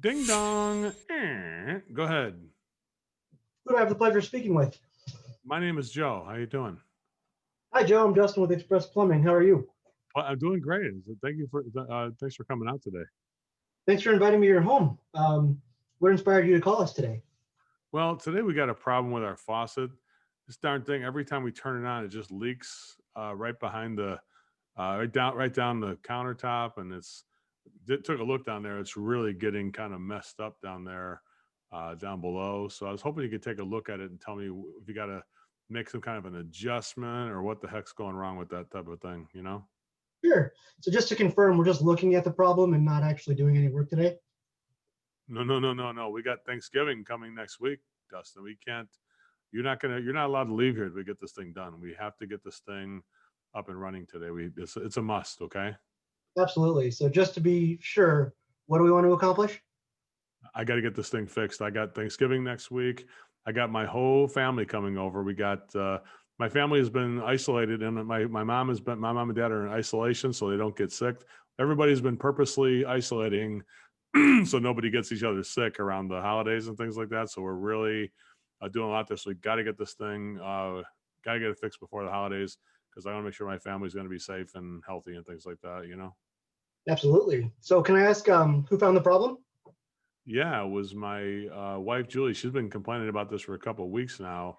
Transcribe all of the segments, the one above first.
Ding dong. Go ahead. Who do I have the pleasure of speaking with? My name is Joe. How you doing? Hi, Joe. I'm Dustin with Express Plumbing. How are you? Well, I'm doing great. Thank you for thanks for coming out today. Thanks for inviting me to your home. What inspired you to call us today? Well, today we got a problem with our faucet. This darn thing, every time we turn it on, it just leaks right behind the right down the countertop, and took a look down there. It's really getting kind of messed up down there, down below. So I was hoping you could take a look at it and tell me if you got to make some kind of an adjustment or what the heck's going wrong with that type of thing. Sure. So just to confirm, we're just looking at the problem and not actually doing any work today. No, no, no, no, no. We got Thanksgiving coming next week, Dustin. We can't. You're not allowed to leave here till we get this thing done. We have to get this thing up and running today. It's a must. Okay. Absolutely. So just to be sure, what do we want to accomplish? I got to get this thing fixed. I got Thanksgiving next week. I got my whole family coming over. We got my family has been isolated, and my mom and dad are in isolation, so they don't get sick. Everybody's been purposely isolating, so nobody gets each other sick around the holidays and things like that. So we're really doing a lot there. So we got to get this thing, got to get it fixed before the holidays because I want to make sure my family's going to be safe and healthy and things like that. Absolutely. So can I ask who found the problem? Yeah, it was my wife Julie. She's been complaining about this for a couple of weeks now.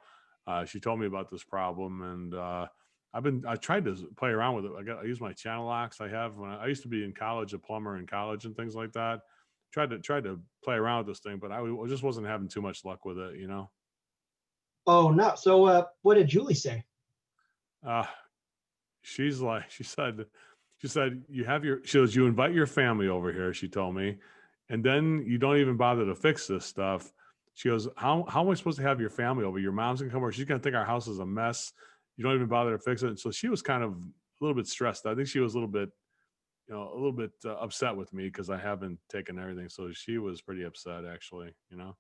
She told me about this problem, and I tried to play around with it. I use my channel locks I have when I used to be in college, a plumber in college and things like that. Tried to play around with this thing, but I just wasn't having too much luck with it. Oh, no. So what did Julie say? Uh, she's like she said you invite your family over here, she told me, and then you don't even bother to fix this stuff. She goes, how am I supposed to have your family over? Your mom's gonna come over, she's gonna think our house is a mess. You don't even bother to fix it. So she was kind of a little bit stressed. I think she was a little bit upset with me because I haven't taken everything. So she was pretty upset, actually. So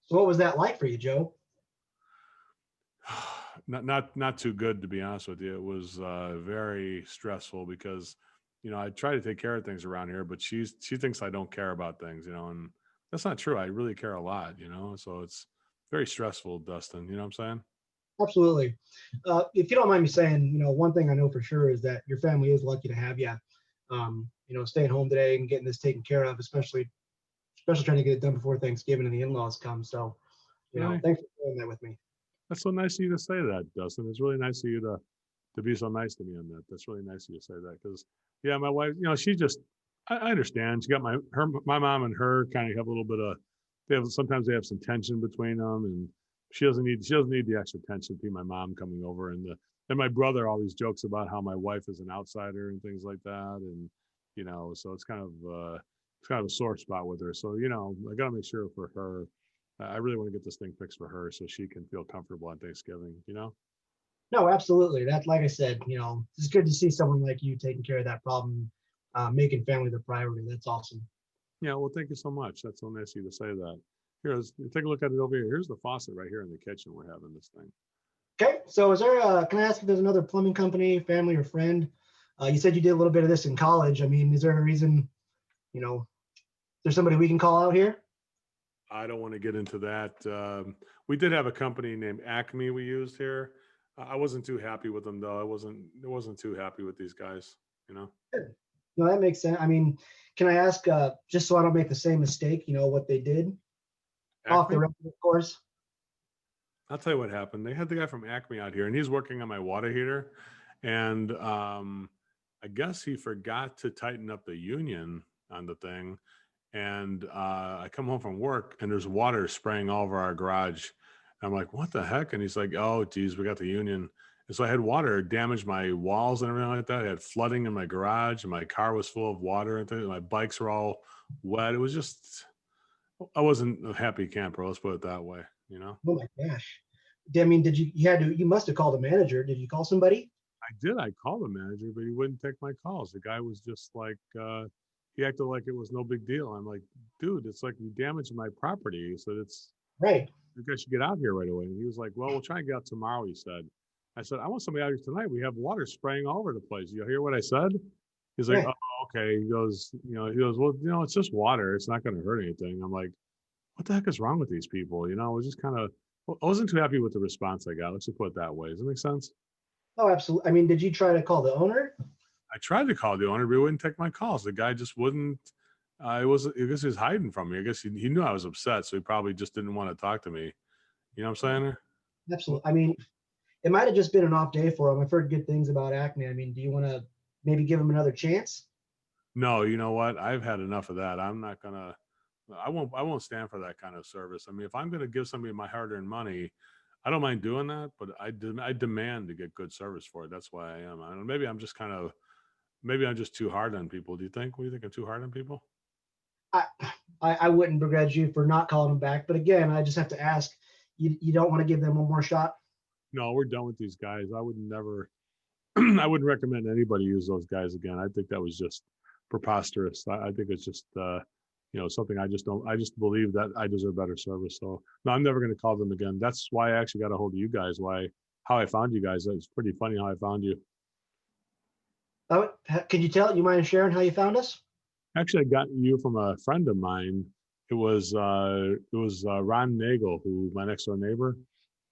what was that like for you, Joe? Not too good, to be honest with you. It was very stressful because I try to take care of things around here, but she thinks I don't care about things, and that's not true. I really care a lot. So it's very stressful, Dustin. You know what I'm saying? Absolutely. If you don't mind me saying, one thing I know for sure is that your family is lucky to have you. Staying home today and getting this taken care of, especially trying to get it done before Thanksgiving and the in-laws come. So, Really? thanks for sharing that with me. That's so nice of you to say that, Dustin. It's really nice of you to be so nice to me on that. That's really nice of you to say that because yeah, my wife, she just I understand. She got my mom and her kind of have a little bit of sometimes they have some tension between them, and she doesn't need the extra tension between my mom coming over and my brother always jokes about how my wife is an outsider and things like that, and so it's kind of a sore spot with her. So I got to make sure for her. I really want to get this thing fixed for her so she can feel comfortable on Thanksgiving. No, absolutely. That, like I said, it's good to see someone like you taking care of that problem, making family the priority. That's awesome. Yeah, well, thank you so much. That's so nice of you to say that. Here, take a look at it over here. Here's the faucet right here in the kitchen. We're having this thing. Okay, so can I ask if there's another plumbing company, family, or friend? You said you did a little bit of this in college. I mean, is there a reason, there's somebody we can call out here? I don't want to get into that. We did have a company named Acme we used here. I wasn't too happy with them though. I wasn't too happy with these guys. No, that makes sense. I mean, can I ask, just so I don't make the same mistake, what they did off the Acme. record, of course? I'll tell you what happened. They had the guy from Acme out here, and he's working on my water heater, and I guess he forgot to tighten up the union on the thing. And I come home from work, and there's water spraying all over our garage. I'm like, what the heck? And he's like, oh, geez, we got the union. And so I had water damage my walls and everything like that. I had flooding in my garage, and my car was full of water and things. My bikes were all wet. It was just, I wasn't a happy camper. Let's put it that way. Oh my gosh. I mean, you must have called a manager. Did you call somebody? I did. I called the manager, but he wouldn't take my calls. The guy was just like, he acted like it was no big deal. I'm like, dude, it's like you damaged my property. He said, Right. you guys should get out here right away. And he was like, well, we'll try and get out tomorrow, he said. I said, I want somebody out here tonight. We have water spraying all over the place. You hear what I said? He's like, Yeah. oh, okay. He goes, well, it's just water. It's not going to hurt anything. I'm like, what the heck is wrong with these people? I was just kind of, I wasn't too happy with the response I got. Let's just put it that way. Does that make sense? Oh, absolutely. I mean, did you try to call the owner? I tried to call the owner, but he wouldn't take my calls. The guy just wouldn't. I guess he was hiding from me. I guess he knew I was upset, so he probably just didn't want to talk to me. You know what I'm saying? Absolutely. I mean, it might have just been an off day for him. I've heard good things about Acme. I mean, do you want to maybe give him another chance? No, you know what? I've had enough of that. I'm not gonna. I won't stand for that kind of service. I mean, if I'm gonna give somebody my hard-earned money, I don't mind doing that, but I demand to get good service for it. That's why I am. I don't know, maybe I'm just too hard on people. Do you think? What do you think? I'm too hard on people? I, I wouldn't begrudge you for not calling him back. But again, I just have to ask, you don't want to give them one more shot? No, we're done with these guys. I would never. I wouldn't recommend anybody use those guys again. I think that was just preposterous. I think it's just something I just don't. I just believe that I deserve better service. So no, I'm never going to call them again. That's why I actually got a hold of you guys. How I found you guys. It's pretty funny how I found you. Oh, can you tell? You mind sharing how you found us? Actually, I got you from a friend of mine. It was Ron Nagel, who my next door neighbor.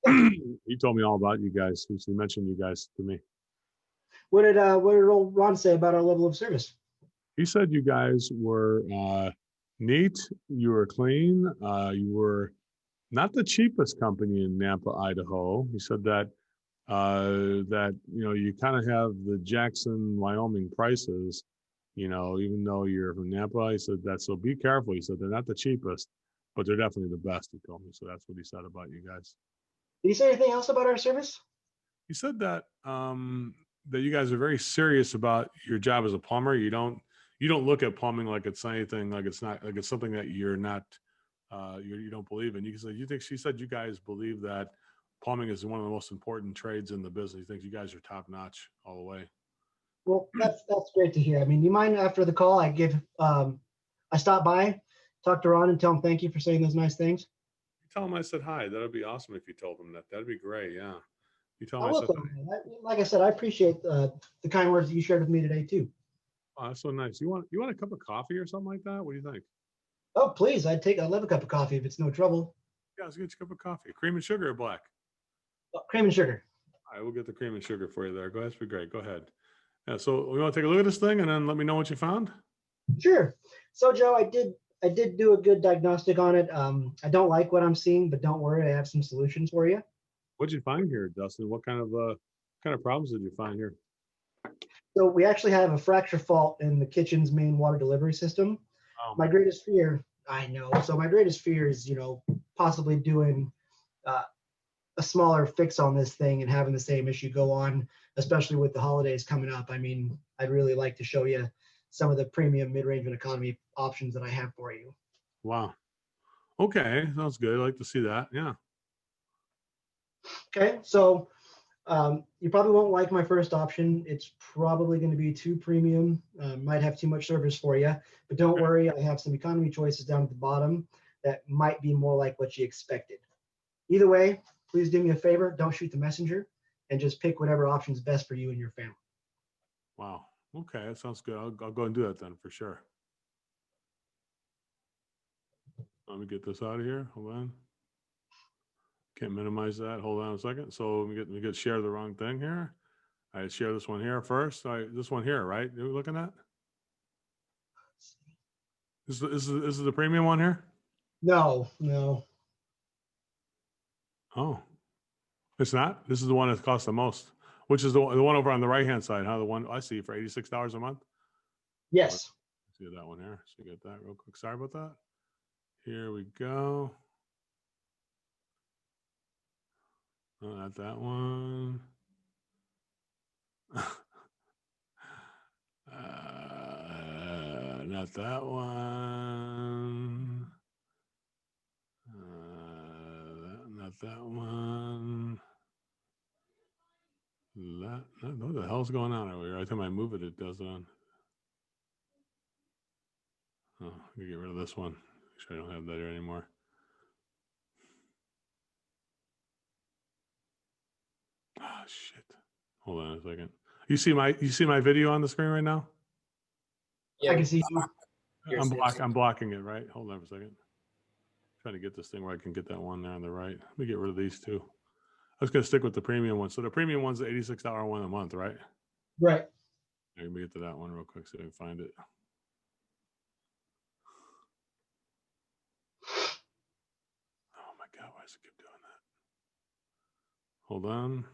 Yeah. He told me all about you guys. He mentioned you guys to me. What did old Ron say about our level of service? He said you guys were neat, you were clean, you were not the cheapest company in Nampa, Idaho. He said that you kind of have the Jackson, Wyoming prices. Even though you're from Nampa, he said that. So be careful. He said they're not the cheapest, but they're definitely the best. He told me. So that's what he said about you guys. Did he say anything else about our service? He said that you guys are very serious about your job as a plumber. You don't look at plumbing like it's anything, like it's not, like it's something that you're not you don't believe in. She said you guys believe that plumbing is one of the most important trades in the business. He thinks you guys are top notch all the way. Well, that's great to hear. I mean, do you mind after the call I stop by, talk to Ron, and tell him thank you for saying those nice things? You tell him I said hi. That'd be awesome if you told him that. That'd be great. Yeah. You tell I him I will said tell hi. him. Like I said, I appreciate the kind words that you shared with me today too. Oh, that's so nice. You want a cup of coffee or something like that? What do you think? Oh, please, I'd love a cup of coffee if it's no trouble. Yeah, let's get you a cup of coffee. Cream and sugar or black? Oh, cream and sugar. All right, we'll get the cream and sugar for you there. Go ahead. That'd be great. Go ahead. Yeah, so we want to take a look at this thing and then let me know what you found. Sure. So, Joe, I did do a good diagnostic on it. I don't like what I'm seeing, but don't worry, I have some solutions for you. What'd you find here, Dustin? What kind of problems did you find here? So we actually have a fracture fault in the kitchen's main water delivery system. Oh My my, greatest fear, I know. So my greatest fear is, possibly doing uh, a smaller fix on this thing and having the same issue go on, especially with the holidays coming up. I mean, I'd really like to show you some of the premium, mid-range, and economy options that I have for you. wow. Okay, sounds good. I'd like to see that. Yeah. Okay, so you probably won't like my first option. It's probably going to be too premium, might have too much service for you, but don't Okay. worry, I have some economy choices down at the bottom that might be more like what you expected. Either way, please do me a favor, don't shoot the messenger and just pick whatever option is best for you and your family. Wow. Okay, that sounds good. I'll go and do that then for sure. Let me get this out of here. Hold on. Can't minimize that. Hold on a second. So let me get share the wrong thing here. I share this one here first. This one here, right? You're looking at this is the premium one here. No, no. Oh, it's not. This is the one that costs the most, which is the one over on the right hand side. Huh? The one I see for $86 a month. Let's Yes. see that one here. So you get that real quick. Sorry about that. Here we go. Oh, not that one. Not that one. Not that one. What the hell's going on over here? Every time I move it, it does it on. Oh, I can get rid of this one. Make sure I don't have that here anymore. Ah, shit. Hold on a second. You see my video on the screen right now? I can see you. I'm blocking it, right? Hold on for a second. Trying to get this thing where I can get that one there on the right. Let me get rid of these two. I was going to stick with the premium one. So the premium one's the $86 one a month, right? Right. Let me get to that one real quick so I can find it. Oh my God, why does it keep doing that? Hold on.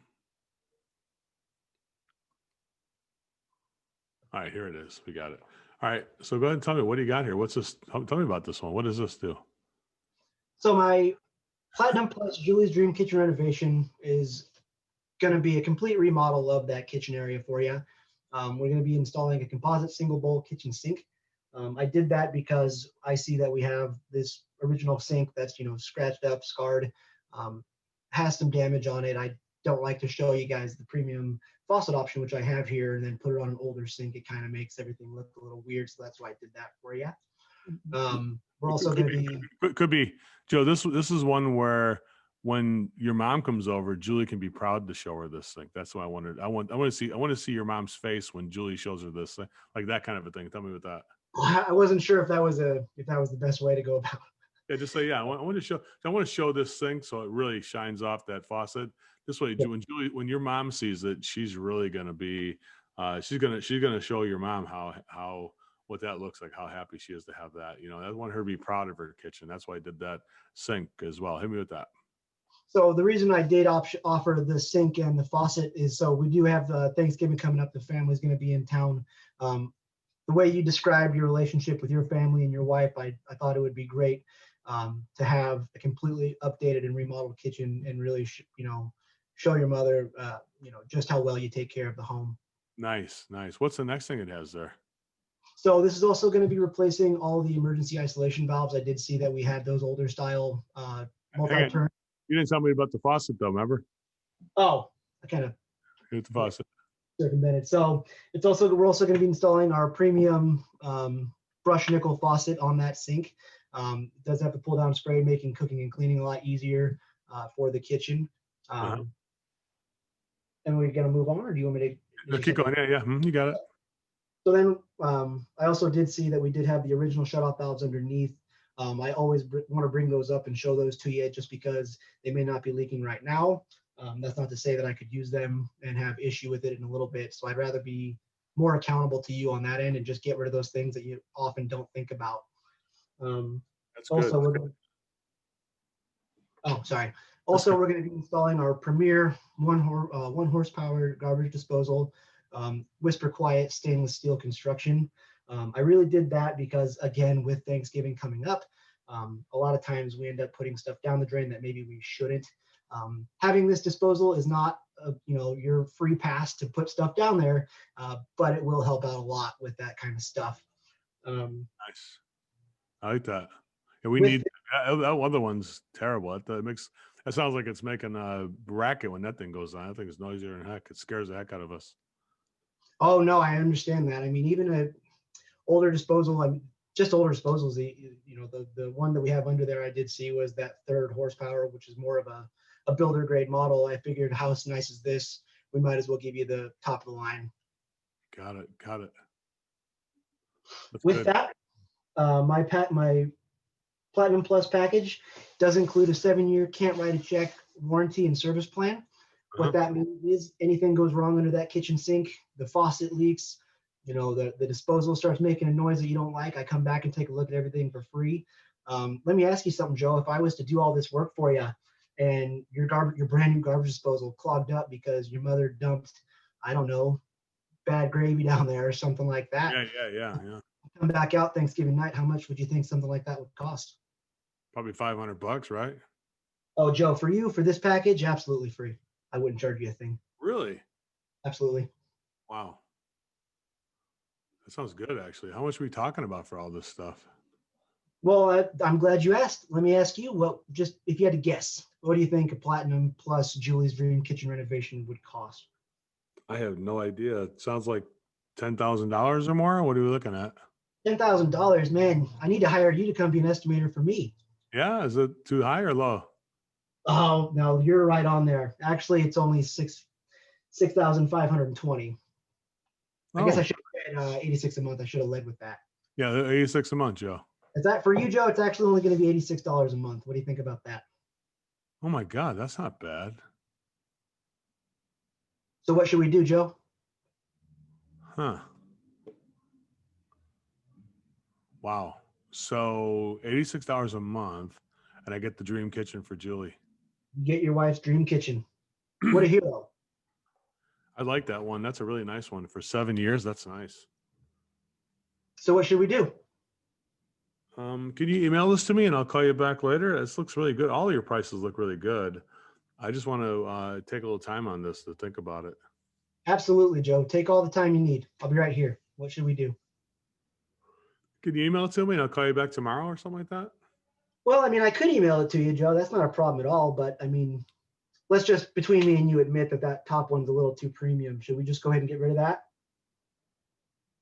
All right, here it is. We got it. All right, so go ahead and tell me, what do you got here? What's this? Tell me about this one. What does this do? So my Platinum Plus Julie's Dream Kitchen renovation is going to be a complete remodel of that kitchen area for you. We're going to be installing a composite single bowl kitchen sink. I did that because I see that we have this original sink that's, scratched up, scarred, has some damage on it. I don't like to show you guys the premium faucet option, which I have here, and then put it on an older sink. It kind of makes everything look a little weird. So that's why I did that for you. We're also going to be could be Joe. This is one where when your mom comes over, Julie can be proud to show her this thing. That's what I wanted. I want to see your mom's face when Julie shows her this thing, like that kind of a thing. Tell me about that. I wasn't sure if that was the best way to go about it. Yeah, just say, yeah, I want to show this thing so it really shines off that faucet. This way, Yeah. when your mom sees it, she's really gonna be, she's gonna show your mom how what that looks like, how happy she is to have that. I want her to be proud of her kitchen. That's why I did that sink as well. Hit me with that. So the reason I did offer the sink and the faucet is so we do have Thanksgiving coming up. The family's going to be in town. The way you described your relationship with your family and your wife, I thought it would be great to have a completely updated and remodeled kitchen and really, show your mother, just how well you take care of the home. Nice. What's the next thing it has there? So this is also going to be replacing all the emergency isolation valves. I did see that we had those older style multi-turn. You didn't tell me about the faucet though, remember? Oh, I kind of Hit the faucet. circumvented. So we're also going to be installing our premium brush nickel faucet on that sink. It does have the pull down spray, making cooking and cleaning a lot easier for the kitchen. And we're going to move on, or do you want me to? Keep going. Yeah. You got it. So then I also did see that we did have the original shutoff valves underneath. I always want to bring those up and show those to you just because they may not be leaking right now. That's not to say that I could use them and have issue with it in a little bit. So I'd rather be more accountable to you on that end and just get rid of those things that you often don't think about. That's also, good. We're going to be installing our premier one horsepower garbage disposal, whisper quiet stainless steel construction. I really did that because, again, with Thanksgiving coming up, a lot of times we end up putting stuff down the drain that maybe we shouldn't. Having this disposal is not, your free pass to put stuff down there, but it will help out a lot with that kind of stuff. Nice. I like that. And we need that other one's terrible. That sounds like it's making a racket when that thing goes on. I think it's noisier than heck. It scares the heck out of us. Oh no, I understand that. I mean, even a older disposal, just older disposals. The one that we have under there, I did see was that 3rd horsepower, which is more of a builder grade model. I figured, how nice is this? We might as well give you the top of the line. Got it. That's With good. that, my Platinum Plus package does include a 7-year can't write a check warranty and service plan. What that means is anything goes wrong under that kitchen sink, the faucet leaks, the disposal starts making a noise that you don't like, I come back and take a look at everything for free. Let me ask you something, Joe. If I was to do all this work for you and your brand new garbage disposal clogged up because your mother dumped, I don't know, bad gravy down there or something like that. Yeah. Come back out Thanksgiving night, how much would you think something like that would cost? Probably $500, right? Oh, Joe, for this package, absolutely free. I wouldn't charge you a thing. Really? Absolutely. Wow. That sounds good, actually. How much are we talking about for all this stuff? Well, I'm glad you asked. Let me ask you, just if you had to guess, what do you think a Platinum Plus Julie's Dream kitchen renovation would cost? I have no idea. It sounds like $10,000 or more. What are we looking at? $10,000, man. I need to hire you to come be an estimator for me. Yeah, is it too high or low? Oh no, you're right on there. Actually, it's only 6,520. I guess I should 86 a month. I should have led with that. Yeah, they're 86 a month, Joe. Is that for you, Joe? It's actually only going to be $86 a month. What do you think about that? Oh my God, that's not bad. So what should we do, Joe? Huh. Wow. So $86 a month, and I get the dream kitchen for Julie. Get your wife's dream kitchen. What a hero. I like that one. That's a really nice one. For 7 years, that's nice. So what should we do? Can you email this to me and I'll call you back later? This looks really good. All of your prices look really good. I just want to take a little time on this to think about it. Absolutely, Joe. Take all the time you need. I'll be right here. What should we do? Can you email it to me and I'll call you back tomorrow or something like that? Well, I mean, I could email it to you, Joe. That's not a problem at all. But I mean, let's just, between me and you, admit that that top one's a little too premium. Should we just go ahead and get rid of that?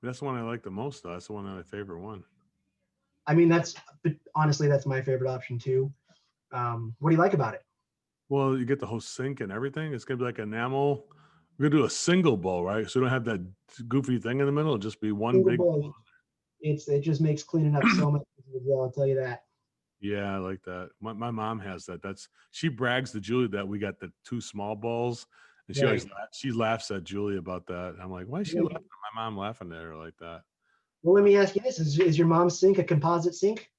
That's the one I like the most, though. That's the one that my favorite one. I mean, honestly, that's my favorite option too. What do you like about it? Well, you get the whole sink and everything. It's gonna be like enamel. We're gonna do a single bowl, right? So we don't have that goofy thing in the middle. It'll just be one Single big bowl. It just makes cleaning up so much easier, Joe, I'll tell you that. Yeah, I like that. My mom has that. She brags to Julie that we got the 2 small bowls, and she always Right. she laughs at Julie about that. I'm like, why is she Yeah. laughing at my mom laughing at her like that? Well, let me ask you this: Is your mom's sink a composite sink?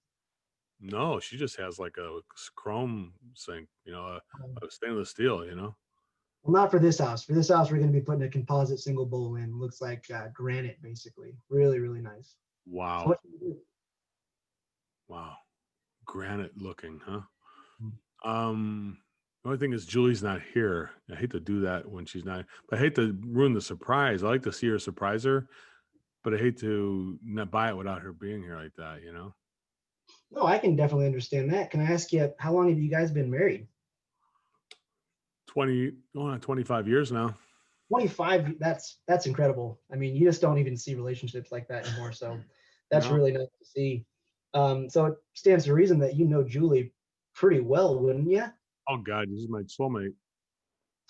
No, she just has like a chrome sink, Um, a stainless steel, you know. Well, not for this house. For this house, we're going to be putting a composite single bowl in. Looks like granite, basically. Really, really nice. So Wow, what should we do? wow, granite looking, huh? Mm. The only thing is Julie's not here. I hate to do that when she's not, but I hate to ruin the surprise. I like to see her, surprise her, but I hate to not buy it without her being here like that, you know. No, I can definitely understand that. Can I ask you, how long have you guys been married? going on 25 years now. 25. That's incredible. I mean, you just don't even see relationships like that anymore. So that's No. really nice to see. So it stands to reason that you know Julie pretty well, wouldn't you? Oh God, this is my soulmate.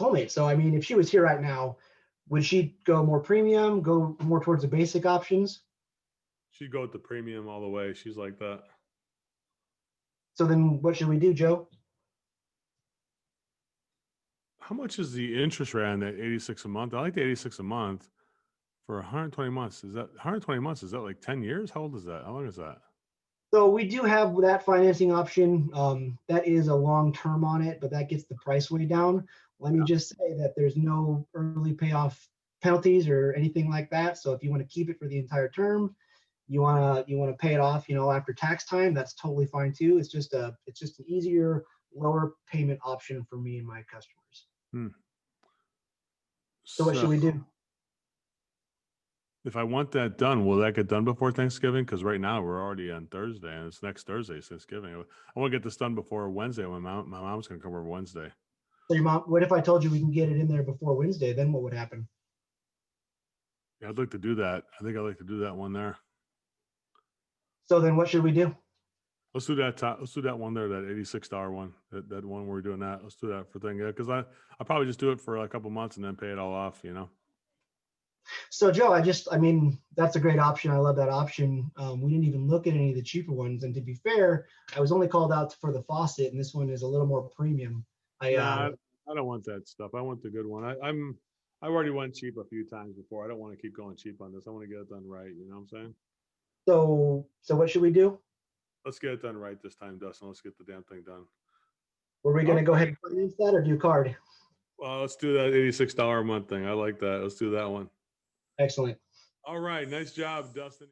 Soulmate. So I mean, if she was here right now, would she go more premium, go more towards the basic options? She'd go with the premium all the way. She's like that. So then what should we do, Joe? How much is the interest rate on that 86 a month? I like the 86 a month for 120 months. Is that 120 months? Is that like 10 years? How old is that? How long is that? So we do have that financing option. That is a long term on it, but that gets the price way down. Let me just say that there's no early payoff penalties or anything like that. So if you want to keep it for the entire term, you want to pay it off, after tax time, that's totally fine too. It's just an easier, lower payment option for me and my customers. Hmm. So what So should we do? if I want that done, will that get done before Thanksgiving? Because right now we're already on Thursday, and it's next Thursday, Thanksgiving. I want to get this done before Wednesday. When my mom's gonna come over Wednesday. So your mom, what if I told you we can get it in there before Wednesday? Then what would happen? Yeah, I'd like to do that. I think I'd like to do that one there. So then what should we do? Let's do that. Let's do that one there. That $86 one. That one we're doing that. Let's do that for thing. Yeah, because I'll probably just do it for a couple months and then pay it all off. You know. So Joe, I mean, that's a great option. I love that option. We didn't even look at any of the cheaper ones. And to be fair, I was only called out for the faucet, and this one is a little more premium. Nah, I don't want that stuff. I want the good one. I've already went cheap a few times before. I don't want to keep going cheap on this. I want to get it done right. You know what I'm saying? So what should we do? Let's get it done right this time, Dustin. Let's get the damn thing done. Were we going to All go ahead right. and finance that or do card? Well, let's do that $86 a month thing. I like that. Let's do that one. Excellent. All right. Nice job, Dustin.